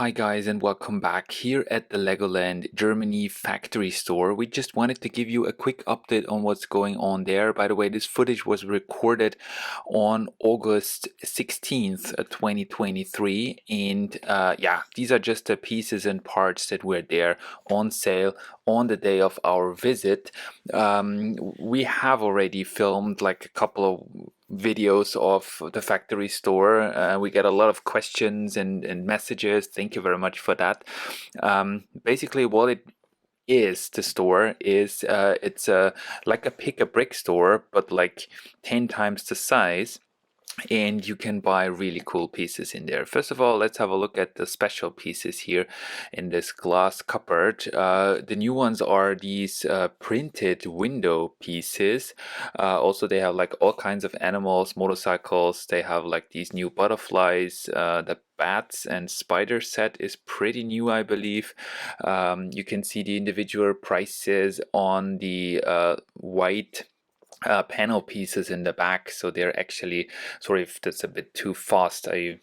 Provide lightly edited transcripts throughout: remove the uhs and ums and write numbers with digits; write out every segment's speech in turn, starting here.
Hi guys and welcome back here at the Legoland Germany factory store. We just wanted to give you a quick update on what's going on there. By the way, this footage was recorded on August 16th, 2023, and yeah, these are just the pieces and parts that were there on sale on the day of our visit. We have already filmed like a couple of videos of the factory store. We get a lot of questions and messages. Thank you very much for that. Basically, what it is, the store is it's like a pick a brick store, but like 10 times the size. And you can buy really cool pieces in there. First of all, let's have a look at the special pieces here in this glass cupboard. The new ones are these printed window pieces. Also, they have like all kinds of animals, motorcycles. They have like these new butterflies. The bats and spider set is pretty new, I believe. You can see the individual prices on the white panel pieces in the back, so they're actually, sorry if that's a bit too fast, I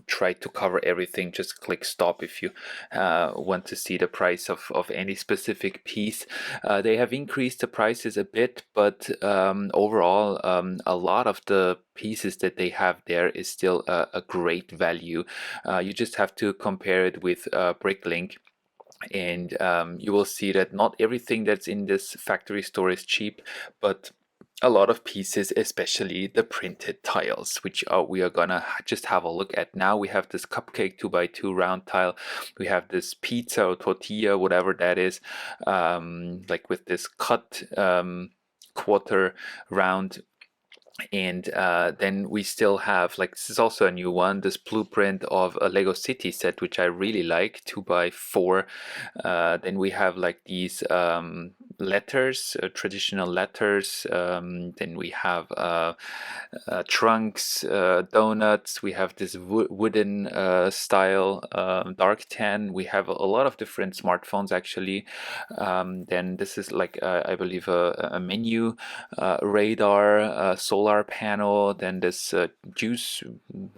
tried to cover everything. Just click stop if you want to see the price of any specific piece. They have increased the prices a bit, but overall a lot of the pieces that they have there is still a great value. You just have to compare it with Bricklink, and you will see that not everything that's in this factory store is cheap, but a lot of pieces, especially the printed tiles, which we are gonna just have a look at now. We have this cupcake 2x2 round tile. We have this pizza or tortilla, whatever that is, like with this cut quarter round. And then we still have, like, this is also a new one, this blueprint of a Lego City set, which I really like, 2x4. Then we have like these letters, traditional letters. Then we have trunks, donuts. We have this wooden style dark tan. We have a lot of different smartphones actually. Then this is like I believe a menu, radar, solar panel. Then this juice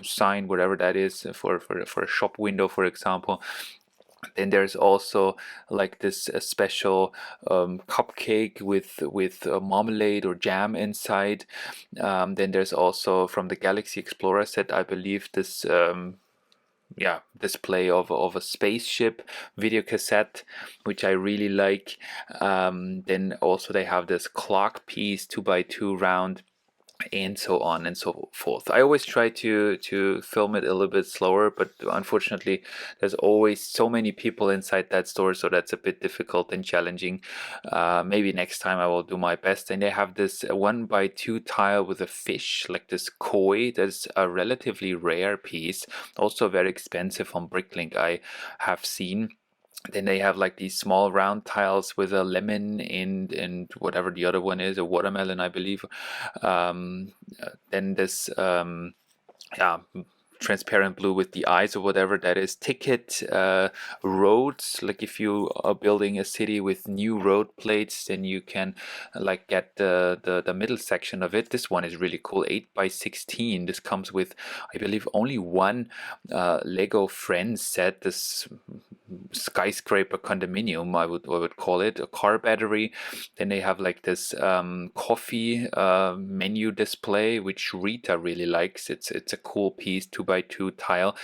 sign, whatever that is, for a shop window, for example. Then there's also like this special cupcake with marmalade or jam inside. Then there's also from the Galaxy Explorer set, I believe, this yeah, display of a spaceship video cassette, which I really like. Then also they have this clock piece 2x2 round, and so on and so forth. I always try to film it a little bit slower, but unfortunately there's always so many people inside that store, so that's a bit difficult and challenging. Maybe next time I will do my best. And they have this 1x2 tile with a fish, like this koi. That's a relatively rare piece, also very expensive on Bricklink, I have seen. Then they have like these small round tiles with a lemon and whatever the other one is, a watermelon, I believe. Then this yeah, transparent blue with the eyes or whatever that is. Ticket roads, like if you are building a city with new road plates, then you can like get the middle section of it. This one is really cool, 8x16. This comes with, I believe, only one Lego Friends set, this skyscraper condominium, I would call it, a car battery. Then they have like this coffee menu display, which Rita really likes. It's a cool piece, 2x2 tile.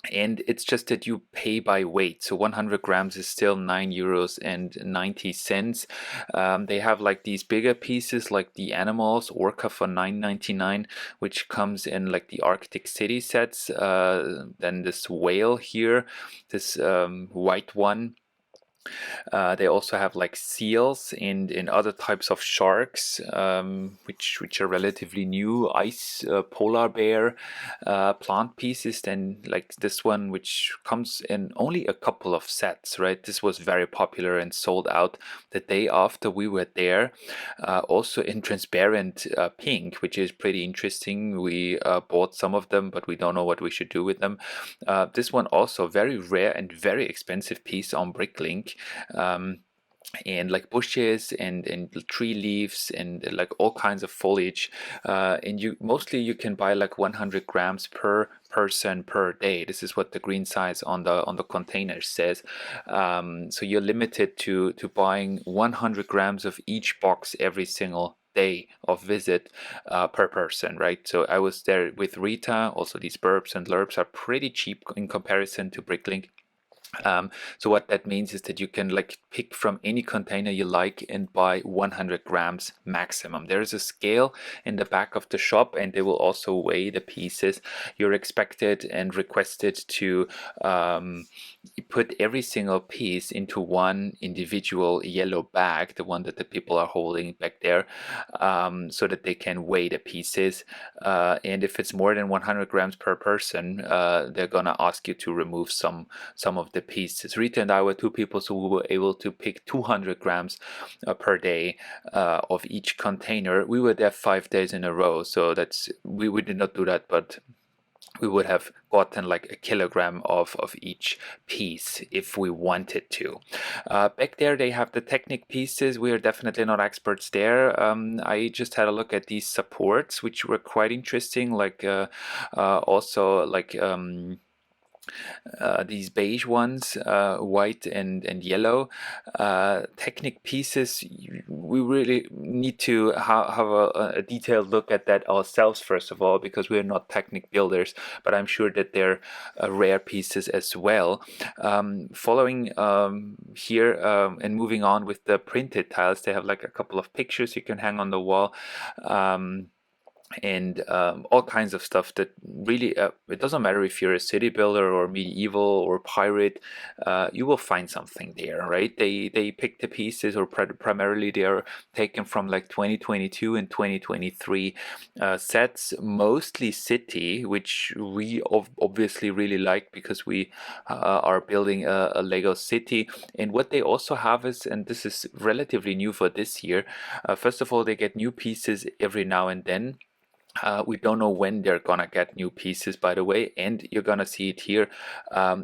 And it's just that you pay by weight, so 100 grams is still €9.90. They have like these bigger pieces, like the animals, Orca for $9.99, which comes in like the Arctic City sets. Then this whale here, this white one. They also have like seals and other types of sharks, which are relatively new. Ice polar bear plant pieces. Then like this one, which comes in only a couple of sets, right? This was very popular and sold out the day after we were there. Also in transparent pink, which is pretty interesting. We bought some of them, but we don't know what we should do with them. This one also very rare and very expensive piece on Bricklink. and like bushes and tree leaves and like all kinds of foliage, and you can buy like 100 grams per person per day. This is what the green size on the container says. So you're limited to buying 100 grams of each box every single day of visit per person, right? So I was there with Rita. Also, these burbs and lurbs are pretty cheap in comparison to Bricklink. So what that means is that you can like pick from any container you like and buy 100 grams maximum. There's a scale in the back of the shop, and they will also weigh the pieces. You're expected and requested to put every single piece into one individual yellow bag, the one that the people are holding back there, so that they can weigh the pieces. And if it's more than 100 grams per person, they're gonna ask you to remove some of the pieces. Rita and I were two people, so we were able to pick 200 grams per day of each container. We were there 5 days in a row, so we did not do that, but we would have gotten like a kilogram of each piece if we wanted to. Back there they have the Technic pieces. We are definitely not experts there. I just had a look at these supports, which were quite interesting, like also like these beige ones, white and yellow. Technic pieces, we really need to have a detailed look at that ourselves, first of all, because we're not Technic builders, but I'm sure that they're rare pieces as well. Following here and moving on with the printed tiles, they have like a couple of pictures you can hang on the wall. And all kinds of stuff that really it doesn't matter if you're a city builder or medieval or pirate, you will find something there, right? They pick the pieces, or primarily they are taken from like 2022 and 2023 sets, mostly city, which we obviously really like because we are building a Lego city. And what they also have is, and this is relatively new for this year, first of all, they get new pieces every now and then. We don't know when they're gonna get new pieces, by the way, and you're gonna see it here.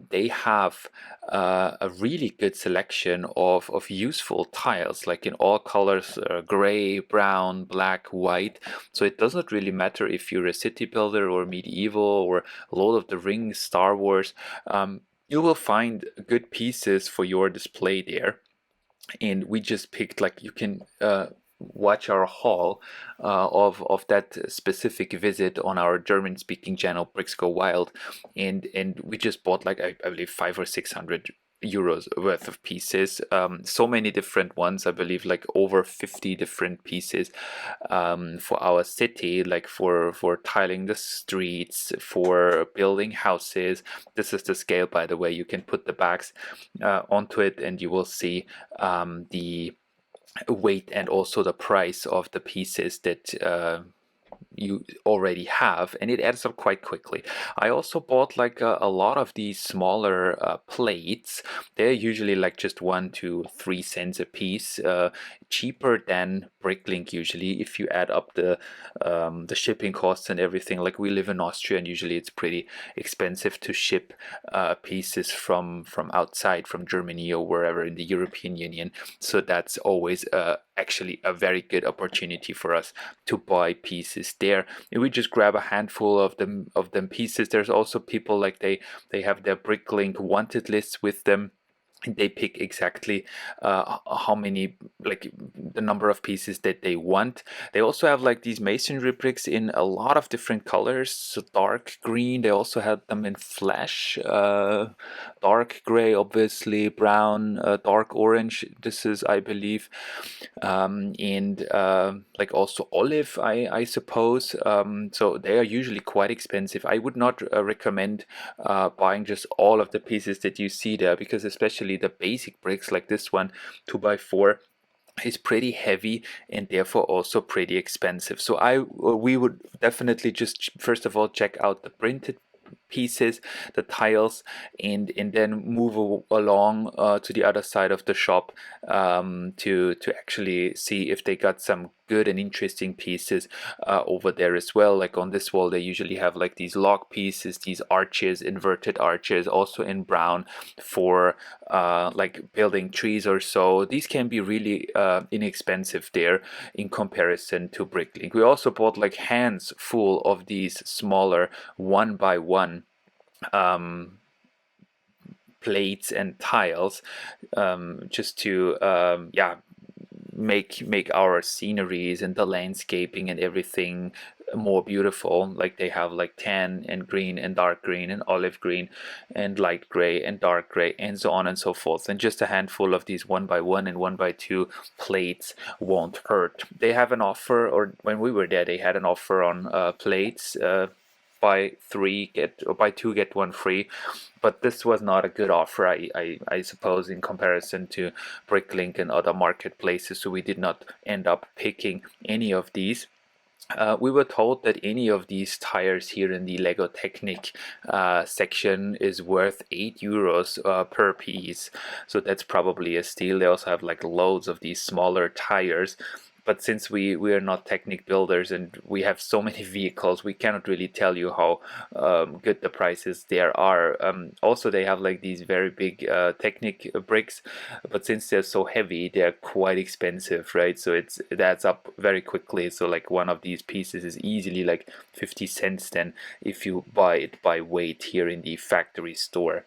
They have a really good selection of useful tiles, like in all colors, gray, brown, black, white. So it doesn't really matter if you're a city builder or medieval or Lord of the Rings, Star Wars. You will find good pieces for your display there. And we just picked, like, you can watch our haul of that specific visit on our German speaking channel Bricks Go Wild, and we just bought like I believe 500 or 600 euros worth of pieces, so many different ones. I believe like over 50 different pieces for our city, like for tiling the streets, for building houses. This is the scale, by the way. You can put the bags onto it and you will see the weight and also the price of the pieces that you already have, and it adds up quite quickly. I also bought like a lot of these smaller plates. They're usually like just 1 to 3 cents a piece, cheaper than Bricklink usually if you add up the shipping costs and everything. Like, we live in Austria, and usually it's pretty expensive to ship pieces from outside, from Germany or wherever in the European Union. So that's always actually a very good opportunity for us to buy pieces there. And we just grab a handful of them pieces. There's also people like they have their Bricklink wanted lists with them. They pick exactly how many, like the number of pieces that they want. They also have like these masonry bricks in a lot of different colors. So dark green, they also have them in flesh, dark gray, obviously, brown, dark orange. This is, I believe, and like also olive, I suppose. So they are usually quite expensive. I would not recommend buying just all of the pieces that you see there, because especially the basic bricks like this one, 2x4, is pretty heavy and therefore also pretty expensive. So we would definitely just first of all check out the printed pieces, the tiles, and then move along to the other side of the shop to actually see if they got some good and interesting pieces over there as well. Like on this wall, they usually have like these log pieces, these arches, inverted arches, also in brown for like building trees or so. These can be really inexpensive there in comparison to Bricklink. We also bought like hands full of these smaller 1 by 1 plates and tiles, just to yeah, make our sceneries and the landscaping and everything more beautiful. Like they have like tan and green and dark green and olive green and light gray and dark gray and so on and so forth. And just a handful of these 1 by 1 and 1 by 2 plates won't hurt. They have an offer, or when we were there, they had an offer on plates. Buy 3 get, or buy 2 get 1 free, but this was not a good offer, I suppose, in comparison to Bricklink and other marketplaces, so we did not end up picking any of these. We were told that any of these tires here in the Lego Technic section is worth €8 per piece, so that's probably a steal. They also have like loads of these smaller tires. But since we are not Technic builders and we have so many vehicles, we cannot really tell you how good the prices there are. Also, they have like these very big Technic bricks, but since they're so heavy, they're quite expensive, right? So it adds up very quickly. So like one of these pieces is easily like 50 cents then if you buy it by weight here in the factory store.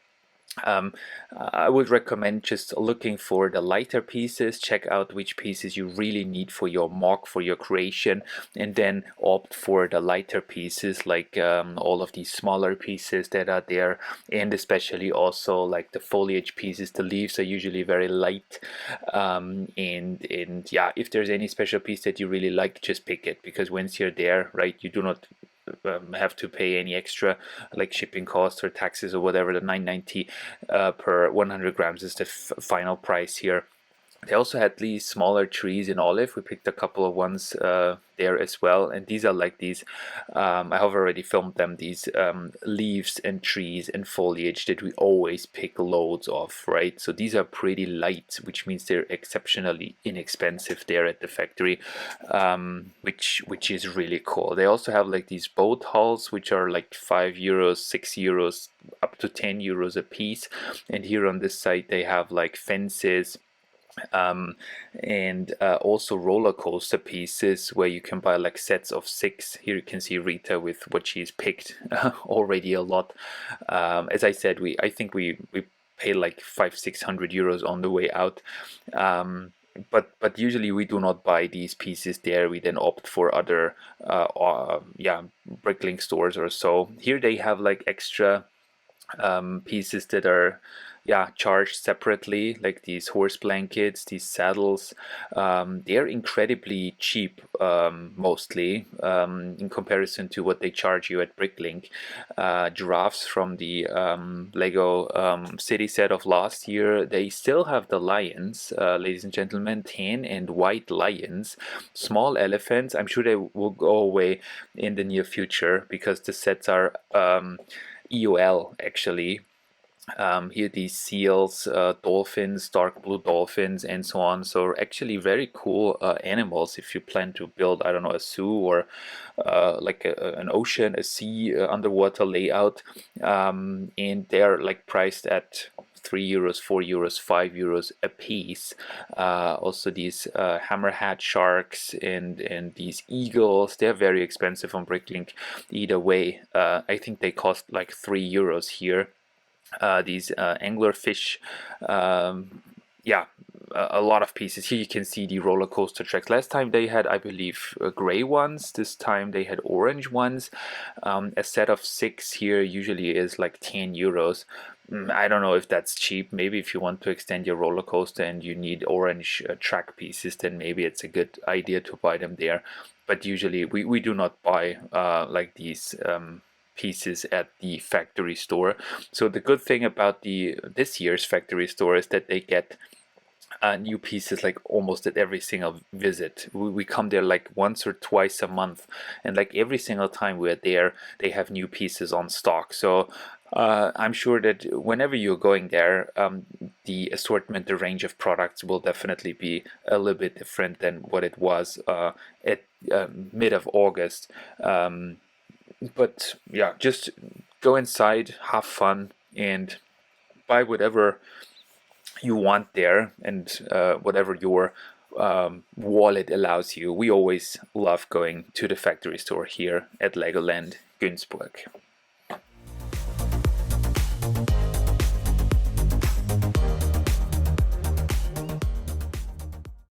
I would recommend just looking for the lighter pieces, check out which pieces you really need for your mock, for your creation, and then opt for the lighter pieces, like all of these smaller pieces that are there, and especially also like the foliage pieces. The leaves are usually very light, and yeah, if there's any special piece that you really like, just pick it, because once you're there, right, you do not have to pay any extra like shipping costs or taxes or whatever. The 9.90 per 100 grams is the final price here. They also had these smaller trees in olive. We picked a couple of ones there as well, and these are like these I have already filmed them, these leaves and trees and foliage that we always pick loads of, right? So these are pretty light, which means they're exceptionally inexpensive there at the factory, which is really cool. They also have like these boat hulls, which are like €5, €6, up to €10 a piece. And here on this side they have like fences, and also roller coaster pieces where you can buy like sets of 6. Here you can see Rita with what she's picked already a lot. As I said, I think we paid like €500-600 on the way out. But usually we do not buy these pieces there. We then opt for other yeah, Bricklink stores or so. Here they have like extra pieces that are, yeah, charged separately, like these horse blankets, these saddles. They're incredibly cheap, mostly in comparison to what they charge you at Bricklink. Giraffes from the Lego city set of last year, they still have the lions, ladies and gentlemen, tan and white lions. Small elephants, I'm sure they will go away in the near future because the sets are EOL actually. Here these seals, dolphins, dark blue dolphins, and so on. So actually very cool animals if you plan to build, I don't know, a zoo or like an ocean, a sea, underwater layout. And they're like priced at €3, €4, €5 a piece. Also these hammerhead sharks and these eagles, they're very expensive on Bricklink either way. I think they cost like €3 here. These anglerfish, yeah, a lot of pieces. Here you can see the roller coaster tracks. Last time they had, I believe, gray ones. This time they had orange ones. A set of 6 here usually is like €10. I don't know if that's cheap. Maybe if you want to extend your roller coaster and you need orange track pieces, then maybe it's a good idea to buy them there. But usually we do not buy like these pieces at the factory store. So the good thing about this year's factory store is that they get new pieces like almost at every single visit. We come there like once or twice a month, and like every single time we're there, they have new pieces on stock. So I'm sure that whenever you're going there, the assortment, the range of products will definitely be a little bit different than what it was at mid of August. But yeah, just go inside, have fun, and buy whatever you want there, and whatever your wallet allows you. We always love going to the factory store here at Legoland Günzburg.